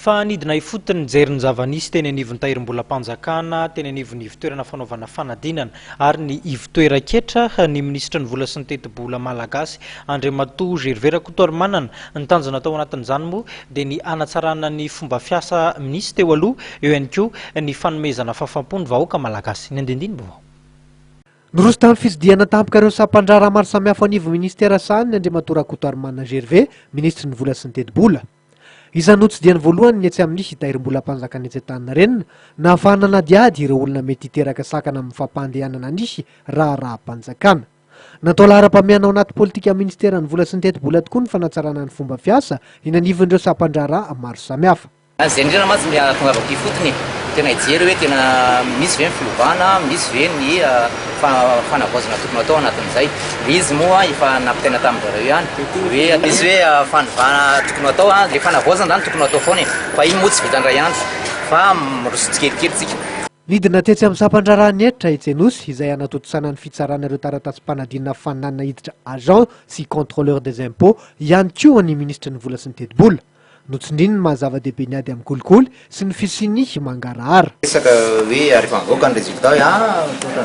Fa nidina ifotony jeriny zavanisy teny anivon'ny Tahirim-bola Panjakana teny anivon'ny ivitoerana fanaovana fanadinana ary ny ivitoeran-ketra ny ministra ny vola sy ny teti-bola malagasy Andriamatoa Gervais Rakotoarimanana ny tanjona tao anatin'izany moa dia ny hanatsarana ny fomba fiasa misy teo aloha eo ihany koa ny fanomezana fahafaham-pon'ny vahoaka malagasy ny andindiny mbao. Niroso tamin'ny fitsidiana tampoka ireo sampandrara maro samihafa anivon'ny ministera sahany ny Andriamatoa Rakotoarimanana Gervais, ministra ny vola sy ny teti-bola. Izany notsidiany voalohany ny etsy amin'ny Tahirim-bola Panjakana etsy Antaninarenina na ahafahana nadiady ireo olona mety hiteraka sakana amin'ny fampandehanana nisy raha-panjakana. Natao lahara-pameana ao anaty politika ministera ny vola sy ny teti-bola tokoa ny fanatsarana ny fomba fiasa inanivon'ireo sampandrara maro samihafa. Zay indrindra mantsy tongavako fotony tena ijery hoe tena misy ve ny filovana, misy ve ny fanavoazana tokony atao anatin'izay. Izy moa efa nampitaina tamin'izareo ihany hoe misy hoe fanovana tokony atao le fanavoazana zany tokony atao foana fa iny moa tsy vitandray andro fa miroso tsikelikely. Nidina tetsy amin'ny sampandrara netra Itsenosy izay hanatotosana ny fitsarana ireo taratasy-panadinana faninanana hiditra agent sy contrôleur des impôts ihany koa ny ministra ny vola sy ny teti-bola. Notsindriny ny mahazava-dehibe ny ady amin'ny kolikoly sy ny fisiny mangarahara. Resaka hoe rehefa mivoaka ny résultat hoe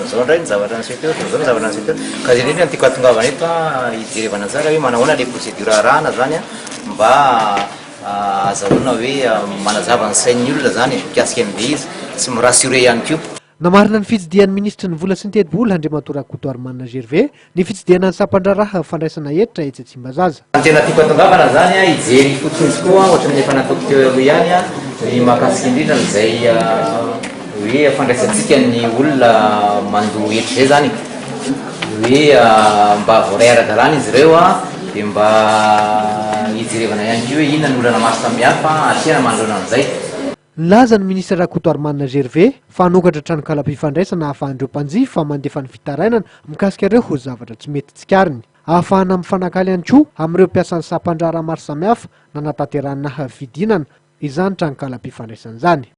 zao indray ny zavatra nisy teo, zao ny zavatra nisy teo. Ka izay indrindra ny tiako hatongavana eto hijerevana tsara hoe manahoana le procédure arahana zany mba azahoana hoe manazava ny sain'ny olona zany mikasika an'ilay izy sy mirassuré ihany koa. Namarina ny fitsidihan'ny ministra ny vola sy ny teti-bola Andriamatoa Rakotoarimanana Gervais ny fitsidiana ny sampandrara fandraisana hetra etsy Tsimbazaza. Tena tiako hatongavana zany hijery fotsiny tokoa ohatran'ny efa nataoko teo aloha ihany ny mahakasika indrindra izay hoe fandraisantsika ny olona mandoa hetra zay zany hoe mba voaray ara-dalàna izy ireo dia mba hijerevana ihany koa hoe inona ny olana maro samihafa atrehana manoloana an'izay. Nilaza ny ministra Rakotoarimanana Gervais fa hanokatra trano kalam-pifandraisana ahafahandreo mpanjifa mandefa ny fitarainana mikasika ireo ho zavatra tsy mety tsikariny. Ahafahana mifanakaly ihany koa amin'ireo mpiasan'ny sampandrara maro samihafa na natanterahana fidinana izany trano kalam-pifandraisana izany.